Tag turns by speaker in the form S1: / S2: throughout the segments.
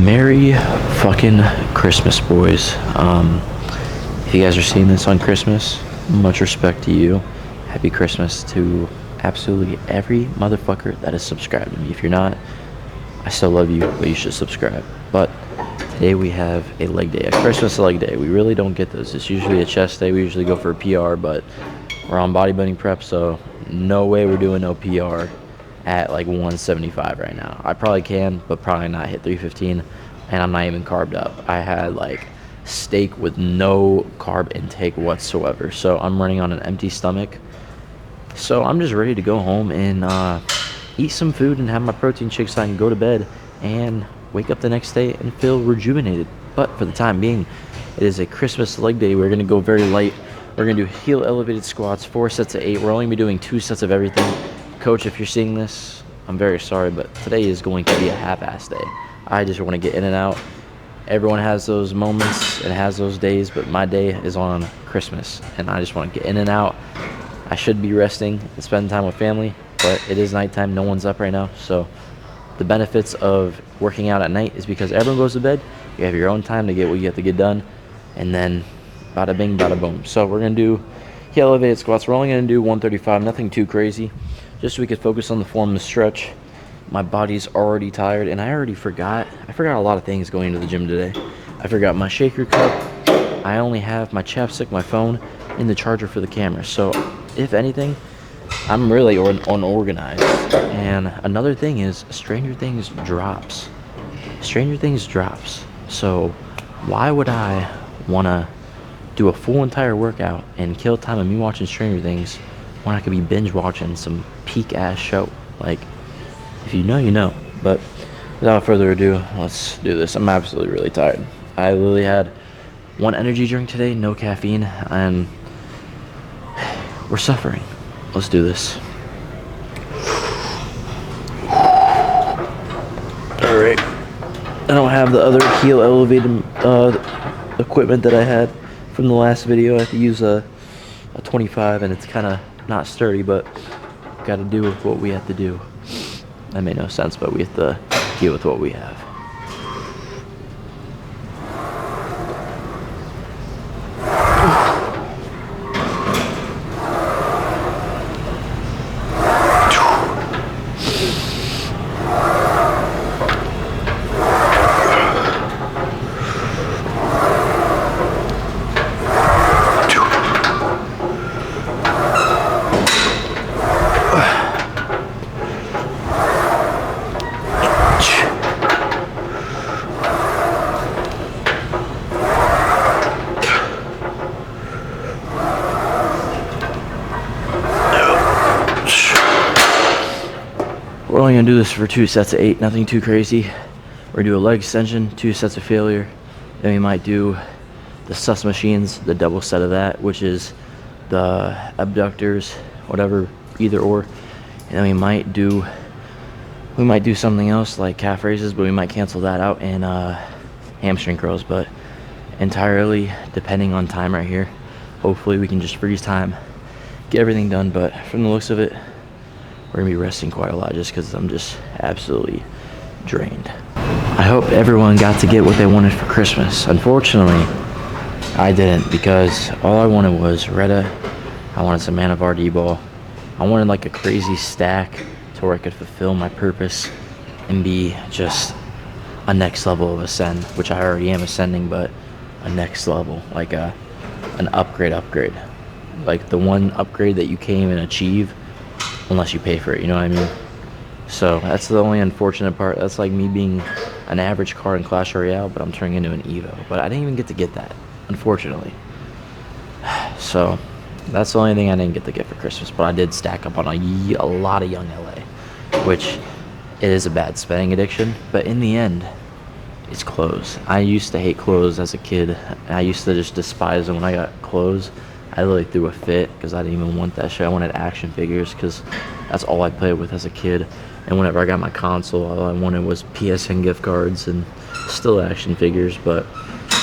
S1: Merry fucking Christmas, boys. If you guys are seeing this on Christmas, much respect to you. Happy Christmas to absolutely every motherfucker that is subscribed to me. If you're not, I still love you, but you should subscribe. But today we have a leg day, a Christmas leg day. We really don't get those. It's usually a chest day. We usually go for a PR, but we're on bodybuilding prep, so no way we're doing no PR at like 175 right now. I probably can, but probably not hit 315, and I'm not even carved up. I had like steak with no carb intake whatsoever, so I'm running on an empty stomach. So I'm just ready to go home and eat some food and have my protein shake so I can go to bed and wake up the next day and feel rejuvenated. But for the time being, it is a Christmas leg day. We're gonna go very light. We're gonna do heel elevated squats, 4 sets of 8. We're only gonna be doing 2 sets of everything. Coach, if you're seeing this, I'm very sorry, but today is going to be a half-ass day. I just want to get in and out. Everyone has those moments and has those days, but my day is on Christmas, and I just want to get in and out. I should be resting and spending time with family, but it is nighttime. No one's up right now, so the benefits of working out at night is because everyone goes to bed. You have your own time to get what you have to get done, and then bada bing, bada boom. So we're going to do heel elevated squats. We're only going to do 135, nothing too crazy, just so we could focus on the form and the stretch. My body's already tired, and I forgot a lot of things going to the gym today. I forgot my shaker cup. I only have my chapstick, my phone, and the charger for the camera. So if anything, I'm really unorganized. And another thing is Stranger Things drops. Stranger Things drops. So why would I want to do a full entire workout and kill time of me watching Stranger Things when I could be binge watching some peak ass show? Like, if you know, you know. But without further ado, let's do this. I'm absolutely really tired. I literally had 1 energy drink today, no caffeine, and we're suffering. Let's do this. Alright. I don't have the other heel elevated equipment that I had from the last video. I have to use a 25, and it's kind of not sturdy, but got to do with what we have to do. That made no sense, but we have to deal with what we have. We're only gonna do this for 2 sets of 8, nothing too crazy. We're gonna do a leg extension, 2 sets of failure. Then we might do the sus machines, the double set of that, which is the abductors, whatever, either or. And then we might do something else like calf raises, but we might cancel that out, and hamstring curls. But entirely depending on time right here. Hopefully we can just freeze time, get everything done. But from the looks of it, we're gonna be resting quite a lot just because I'm just absolutely drained. I hope everyone got to get what they wanted for Christmas. Unfortunately, I didn't, because all I wanted was Retta. I wanted some Mana VRD ball. I wanted like a crazy stack to where I could fulfill my purpose and be just a next level of ascend, which I already am ascending, but a next level, like an upgrade. Like the one upgrade that you can't even achieve unless you pay for it, you know what I mean? So that's the only unfortunate part. That's like me being an average card in Clash Royale, but I'm turning into an Evo. But I didn't even get to get that, unfortunately. So that's the only thing I didn't get to get for Christmas. But I did stack up on a lot of Young LA, which it is a bad spending addiction. But in the end, it's clothes. I used to hate clothes as a kid. I used to just despise them when I got clothes. I literally threw a fit because I didn't even want that shit. I wanted action figures because that's all I played with as a kid. And whenever I got my console, all I wanted was PSN gift cards and still action figures, but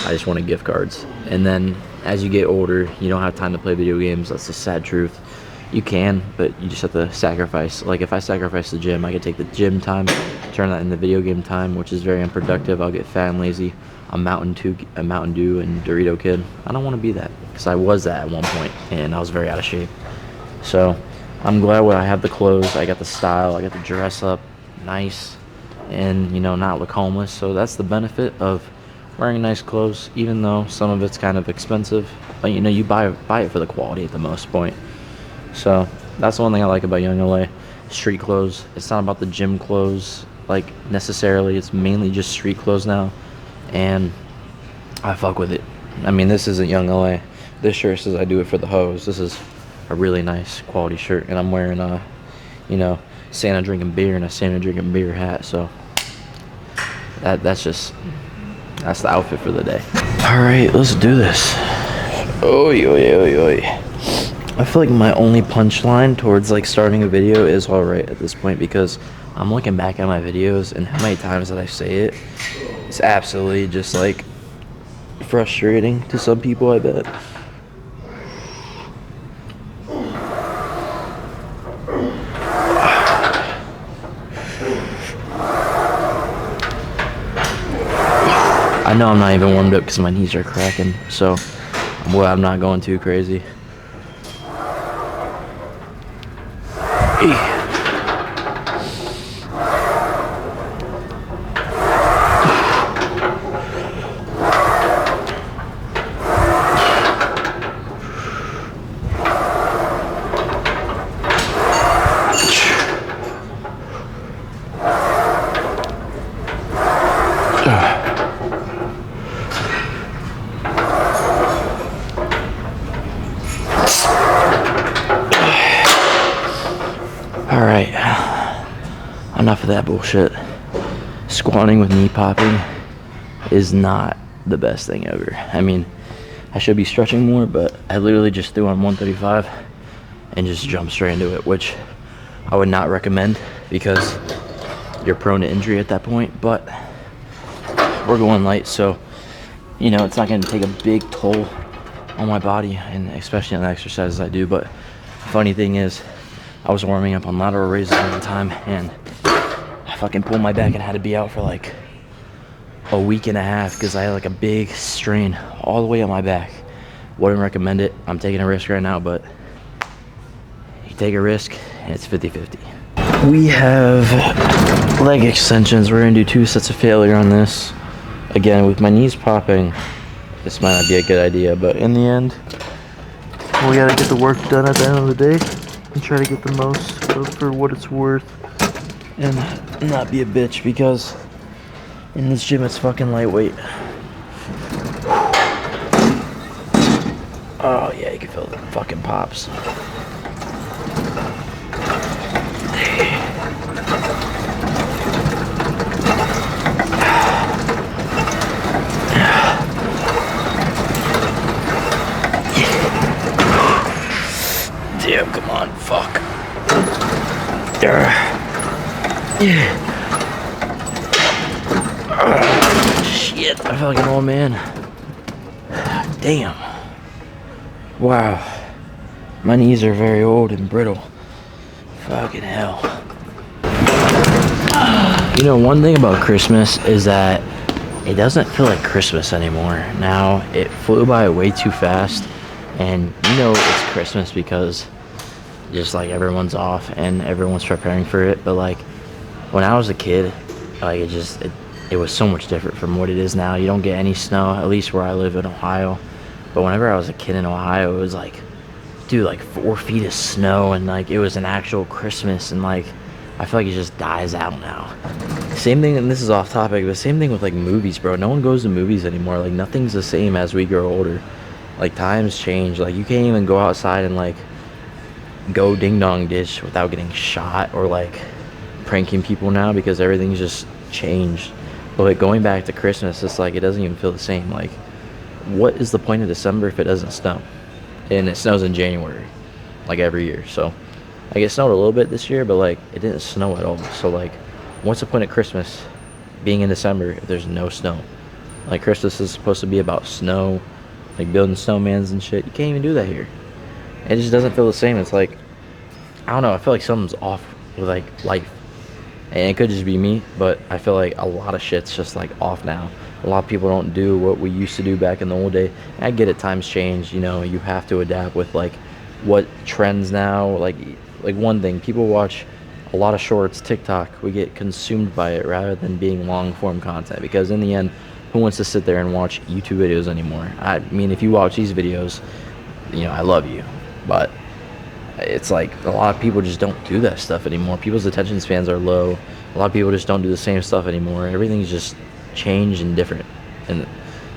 S1: I just wanted gift cards. And then as you get older, you don't have time to play video games. That's the sad truth. You can, but you just have to sacrifice. Like if I sacrifice the gym, I could take the gym time to turn that into video game time, which is very unproductive. I'll get fat and lazy. A Mountain Dew and Dorito kid. I don't want to be that, because I was that at one point, and I was very out of shape. So I'm glad when I have the clothes, I got the style, I got to dress up nice, and you know, not look homeless. So that's the benefit of wearing nice clothes, even though some of it's kind of expensive. But you know, you buy it for the quality at the most point. So that's the one thing I like about Young LA. Street clothes. It's not about the gym clothes like necessarily. It's mainly just street clothes now, and I fuck with it. I mean, this isn't Young LA. This shirt says I do it for the hoes. This is a really nice quality shirt, and I'm wearing a, you know, Santa drinking beer and a Santa drinking beer hat. So that's the outfit for the day. All right, let's do this. Oy, oy, oy, oy. I feel like my only punchline towards like starting a video is all right at this point, because I'm looking back at my videos and how many times that I say it. It's absolutely just like frustrating to some people, I bet. I know I'm not even warmed up because my knees are cracking, so I'm not going too crazy. Alright, enough of that bullshit. Squatting with knee popping is not the best thing ever. I mean, I should be stretching more, but I literally just threw on 135 and just jumped straight into it, which I would not recommend because you're prone to injury at that point. But we're going light, so you know, it's not going to take a big toll on my body, and especially on the exercises I do. But the funny thing is, I was warming up on lateral raises one time, and I fucking pulled my back and had to be out for like a week and a half because I had like a big strain all the way on my back. Wouldn't recommend it. I'm taking a risk right now, but you take a risk and it's 50-50. We have leg extensions. We're gonna do 2 sets of failure on this. Again, with my knees popping, this might not be a good idea, but in the end, we gotta get the work done at the end of the day and try to get the most for what it's worth and not be a bitch, because in this gym it's fucking lightweight. Oh yeah, you can feel the fucking pops. Damn, come on, fuck. Shit, I feel like an old man. Damn. Wow. My knees are very old and brittle. Fucking hell. You know, one thing about Christmas is that it doesn't feel like Christmas anymore. Now, it flew by way too fast. And you know it's Christmas because just like everyone's off and everyone's preparing for it. But like when I was a kid, like it was so much different from what it is now. You don't get any snow, at least where I live in Ohio. But whenever I was a kid in Ohio, it was like, dude, like 4 feet of snow, and like it was an actual Christmas. And like I feel like it just dies out now. Same thing, and this is off topic, but same thing with like movies, bro. No one goes to movies anymore. Like nothing's the same as we grow older. Like times change. Like you can't even go outside and like go ding dong ditch without getting shot or like pranking people now, because everything's just changed. But like going back to Christmas, it's like it doesn't even feel the same. Like what is the point of December if it doesn't snow? And it snows in January, like every year. So like it snowed a little bit this year, but like it didn't snow at all. So like what's the point of Christmas being in December if there's no snow? Like Christmas is supposed to be about snow, like building snowmans and shit. You can't even do that here. It just doesn't feel the same. It's like, I don't know, I feel like something's off with like life. And it could just be me, but I feel like a lot of shit's just like off now. A lot of people don't do what we used to do back in the old day. And I get it, times change, you know, you have to adapt with like what trends now. Like one thing, people watch a lot of shorts, TikTok. We get consumed by it rather than being long form content, because in the end, who wants to sit there and watch YouTube videos anymore? I mean, if you watch these videos, you know, I love you, but it's like a lot of people just don't do that stuff anymore. People's attention spans are low. A lot of people just don't do the same stuff anymore. Everything's just changed and different, and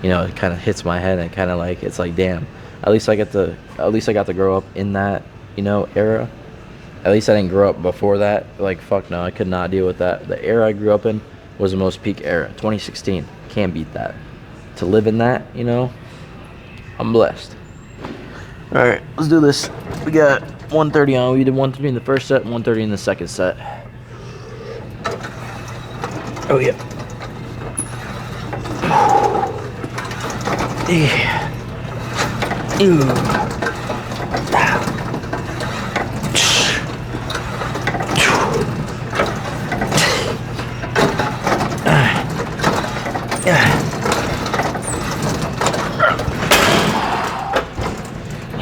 S1: you know, it kind of hits my head, and it kind of like, it's like, damn, at least I got to grow up in that, you know, era. At least I didn't grow up before that. Like, fuck no, I could not deal with that. The era I grew up in was the most peak era. 2016, can't beat that. To live in that, you know, I'm blessed. All right, let's do this. We got 130 on. We did 130 in the first set, 130 in the second set. Oh yeah. Yeah. Ooh.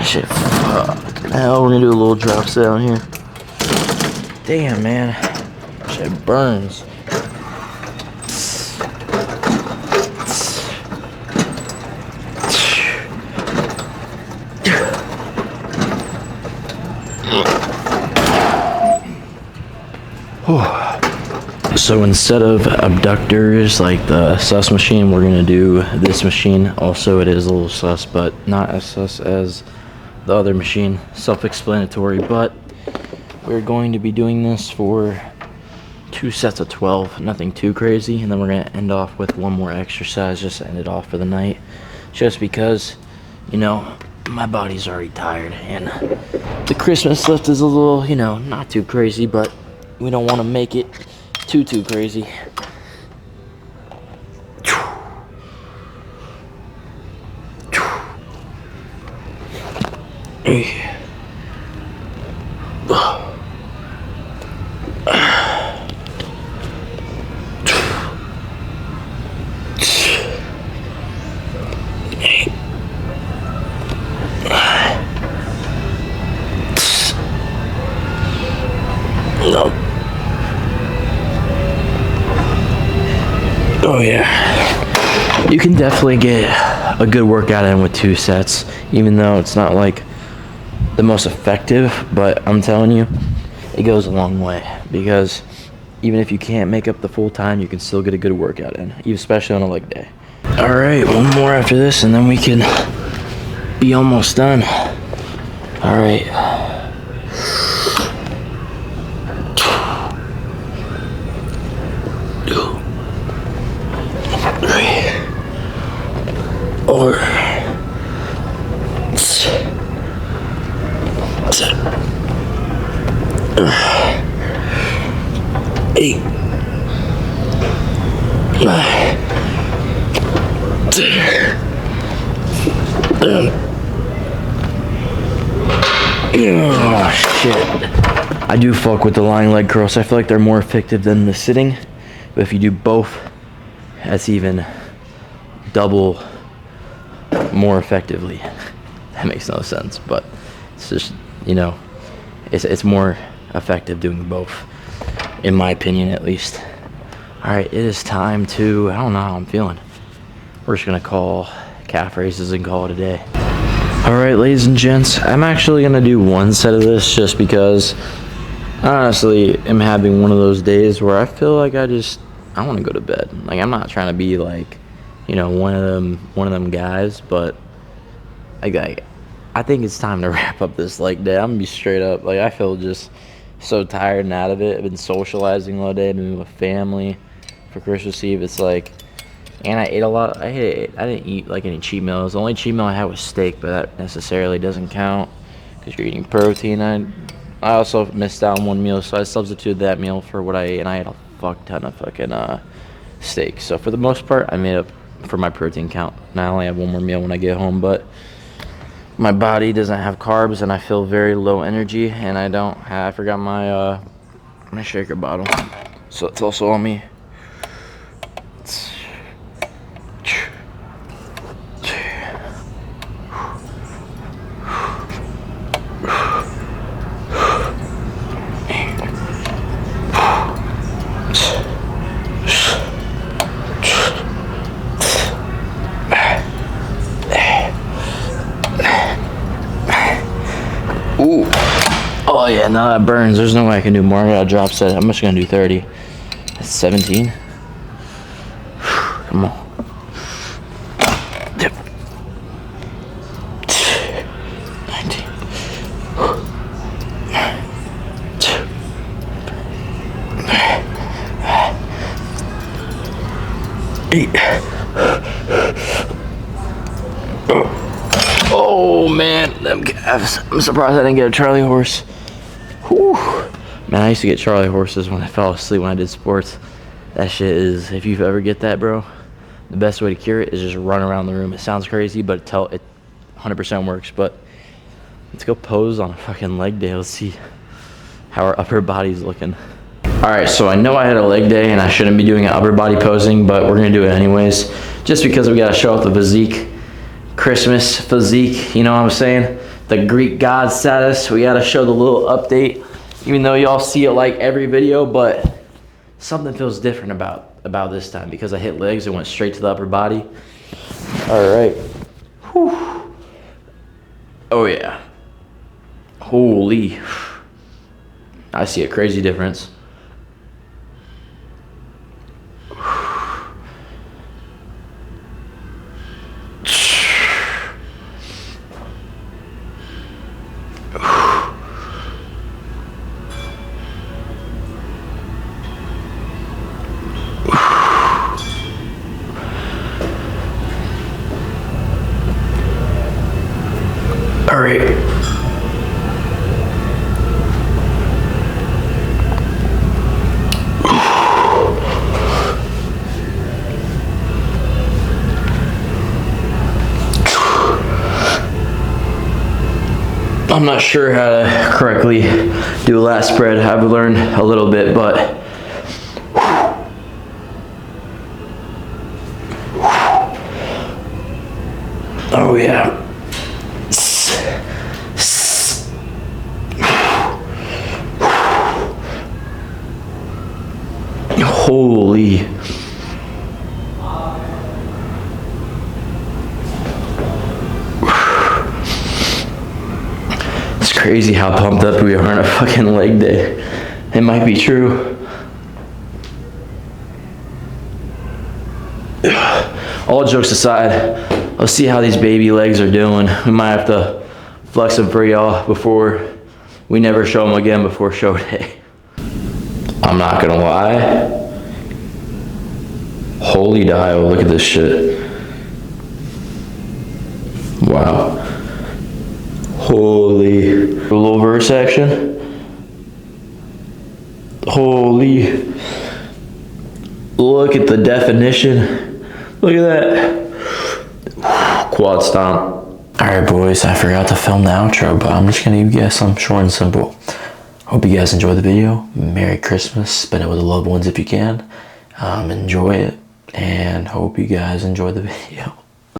S1: Shit, fuck. Now we're gonna do a little drop set on here. Damn, man. Shit burns. So instead of abductors like the sus machine, we're gonna do this machine. Also, it is a little sus, but not as sus as the other machine. Self-explanatory, but we're going to be doing this for 2 sets of 12, nothing too crazy, and then we're gonna end off with one more exercise just to end it off for the night, just because, you know, my body's already tired, and the Christmas lift is a little, you know, not too crazy, but we don't want to make it too crazy. No. Oh yeah, you can definitely get a good workout in with 2 sets, even though it's not like the most effective, but I'm telling you, it goes a long way, because even if you can't make up the full time, you can still get a good workout in, especially on a leg day. All right, one more after this, and then we can be almost done. All right. Or eight, 9, 10. Oh shit. I do fuck with the lying leg curls. I feel like they're more effective than the sitting, but if you do both, that's even double more effectively. That makes no sense, but it's just, you know, it's more effective doing both, in my opinion at least. All right, it is time to, I don't know how I'm feeling. We're just gonna call calf raises and call it a day. All right, ladies and gents, I'm actually gonna do 1 set of this just because I honestly am having one of those days where I feel like I want to go to bed. Like, I'm not trying to be like, you know, one of them guys, but I think it's time to wrap up this leg day. I'm gonna be straight up. Like, I feel just so tired and out of it. I've been socializing all day, been with family for Christmas Eve. It's like, and I ate a lot. I didn't eat like any cheat meals. The only cheat meal I had was steak, but that necessarily doesn't count because you're eating protein. I also missed out on 1 meal, so I substituted that meal for what I ate, and I ate a fuck ton of fucking steak. So for the most part, I made up for my protein count. Now I only have 1 more meal when I get home, but my body doesn't have carbs, and I feel very low energy, and I forgot my my shaker bottle. so it's also on me. Ooh. Oh yeah, no, that burns. There's no way I can do more. I gotta drop set. I'm just gonna do 30. That's 17. Come on. Yep. 19. 8. Oh man, them calves. I'm surprised I didn't get a Charlie horse. Whew. Man, I used to get Charlie horses when I fell asleep when I did sports. That shit is, if you ever get that, bro, the best way to cure it is just run around the room. It sounds crazy, but it 100% works. But let's go pose on a fucking leg day. Let's see how our upper body's looking. All right, so I know I had a leg day and I shouldn't be doing an upper body posing, but we're gonna do it anyways, just because we gotta show off the physique. Christmas physique, you know what I'm saying? The Greek god status. We gotta show the little update, even though y'all see it like every video, but something feels different about this time because I hit legs and went straight to the upper body. All right. Whew. Oh yeah. Holy. I see a crazy difference. All right. I'm not sure how to correctly do a lat spread. I've learned a little bit, but oh yeah. Holy. It's crazy how pumped up we are on a fucking leg day. It might be true. All jokes aside, let's see how these baby legs are doing. We might have to flex them for y'all before we never show them again before show day. I'm not gonna lie. Holy dial, look at this shit. Wow. Holy. A little verse action. Holy. Look at the definition. Look at that. Quad stomp. Alright boys, I forgot to film the outro, but I'm just gonna give you guys something short and simple. Hope you guys enjoy the video. Merry Christmas. Spend it with the loved ones if you can. Enjoy it. And hope you guys enjoy the video.